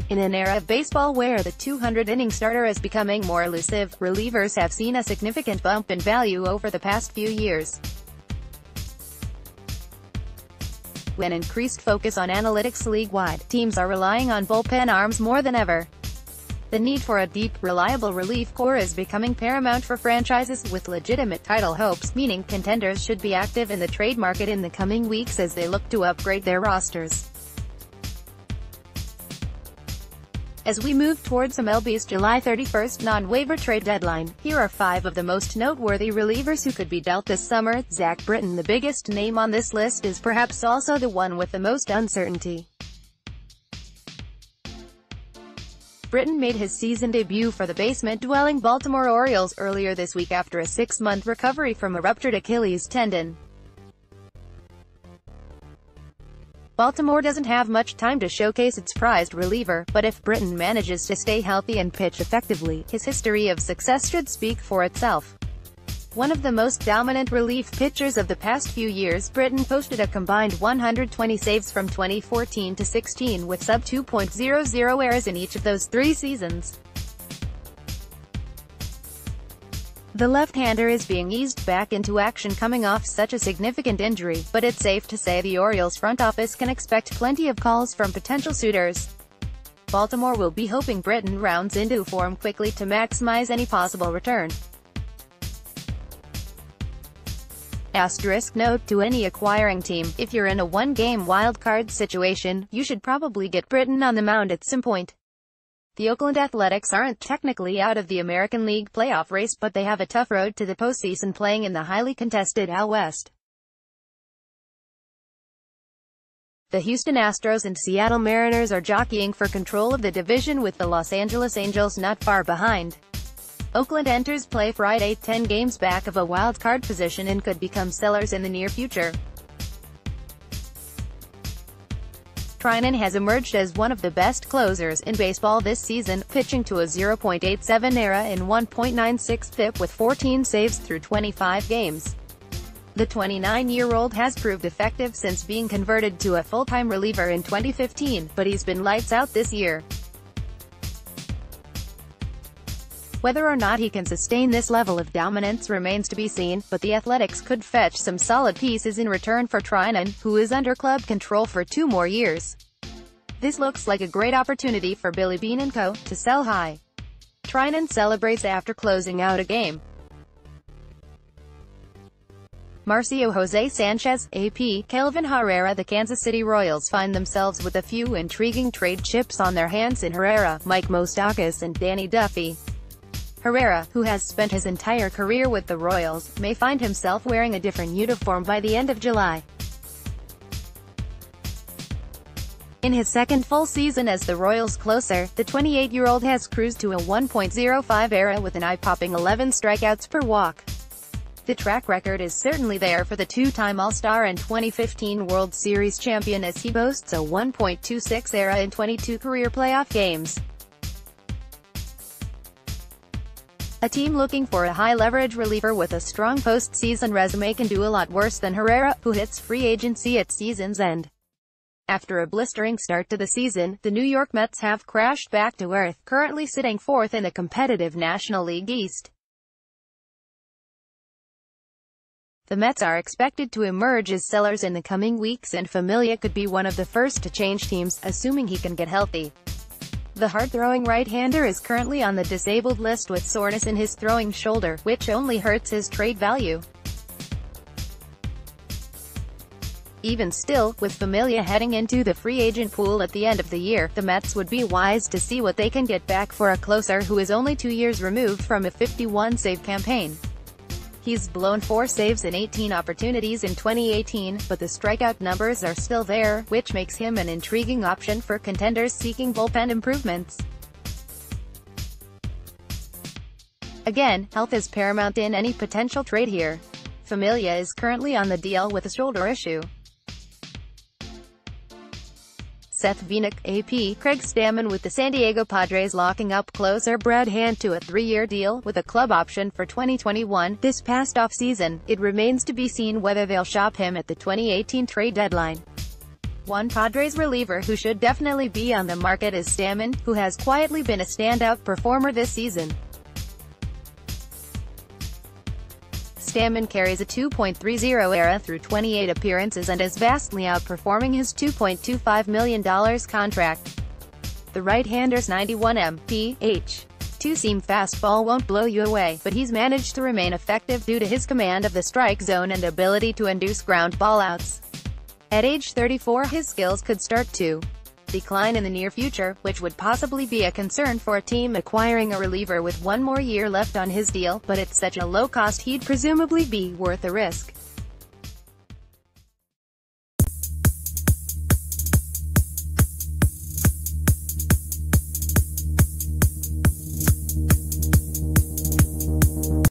In an era of baseball where the 200-inning starter is becoming more elusive, relievers have seen a significant bump in value over the past few years. With an increased focus on analytics league-wide, teams are relying on bullpen arms more than ever. The need for a deep, reliable relief corps is becoming paramount for franchises with legitimate title hopes, meaning contenders should be active in the trade market in the coming weeks as they look to upgrade their rosters. As we move towards MLB's July 31st non-waiver trade deadline, here are 5 of the most noteworthy relievers who could be dealt this summer. Zach Britton, the biggest name on this list, is perhaps also the one with the most uncertainty. Britton made his season debut for the basement-dwelling Baltimore Orioles earlier this week after a 6-month recovery from a ruptured Achilles tendon. Baltimore doesn't have much time to showcase its prized reliever, but if Britton manages to stay healthy and pitch effectively, his history of success should speak for itself. One of the most dominant relief pitchers of the past few years, Britton posted a combined 120 saves from 2014 to 16 with sub 2.00 errors in each of those 3 seasons. The left-hander is being eased back into action coming off such a significant injury, but it's safe to say the Orioles front office can expect plenty of calls from potential suitors. Baltimore will be hoping Britton rounds into form quickly to maximize any possible return. Asterisk note to any acquiring team: if you're in a one-game wildcard situation, you should probably get Britton on the mound at some point. The Oakland Athletics aren't technically out of the American League playoff race, but they have a tough road to the postseason playing in the highly contested AL West. The Houston Astros and Seattle Mariners are jockeying for control of the division with the Los Angeles Angels not far behind. Oakland enters play Friday 10 games back of a wild-card position and could become sellers in the near future. Treinen has emerged as one of the best closers in baseball this season, pitching to a 0.87 ERA and 1.96 FIP with 14 saves through 25 games. The 29-year-old has proved effective since being converted to a full-time reliever in 2015, but he's been lights out this year. Whether or not he can sustain this level of dominance remains to be seen, but the Athletics could fetch some solid pieces in return for Treinen, who is under club control for 2 more years. This looks like a great opportunity for Billy Beane & Co. to sell high. Treinen celebrates after closing out a game. Marcio Jose Sanchez, AP, Kelvin Herrera. The Kansas City Royals find themselves with a few intriguing trade chips on their hands in Herrera, Mike Moustakas and Danny Duffy. Herrera, who has spent his entire career with the Royals, may find himself wearing a different uniform by the end of July. In his second full season as the Royals' closer, the 28-year-old has cruised to a 1.05 ERA with an eye-popping 11 strikeouts per walk. The track record is certainly there for the 2-time All-Star and 2015 World Series champion, as he boasts a 1.26 ERA in 22 career playoff games. A team looking for a high-leverage reliever with a strong postseason resume can do a lot worse than Herrera, who hits free agency at season's end. After a blistering start to the season, the New York Mets have crashed back to earth, currently sitting 4th in the competitive National League East. The Mets are expected to emerge as sellers in the coming weeks, and Familia could be one of the first to change teams, assuming he can get healthy. The hard-throwing right-hander is currently on the disabled list with soreness in his throwing shoulder, which only hurts his trade value. Even still, with Familia heading into the free agent pool at the end of the year, the Mets would be wise to see what they can get back for a closer who is only 2 years removed from a 51-save campaign. He's blown 4 saves in 18 opportunities in 2018, but the strikeout numbers are still there, which makes him an intriguing option for contenders seeking bullpen improvements. Again, health is paramount in any potential trade here. Familia is currently on the DL with a shoulder issue. Seth Vinik, AP, Craig Stammen. With the San Diego Padres locking up closer Brad Hand to a 3-year deal, with a club option for 2021, this past offseason, it remains to be seen whether they'll shop him at the 2018 trade deadline. One Padres reliever who should definitely be on the market is Stammen, who has quietly been a standout performer this season. Stammen carries a 2.30 ERA through 28 appearances and is vastly outperforming his $2.25 million contract. The right-hander's 91 mph. Two-seam fastball won't blow you away, but he's managed to remain effective due to his command of the strike zone and ability to induce ground ball outs. At age 34, his skills could start to decline in the near future, which would possibly be a concern for a team acquiring a reliever with one more year left on his deal, but at such a low cost he'd presumably be worth the risk.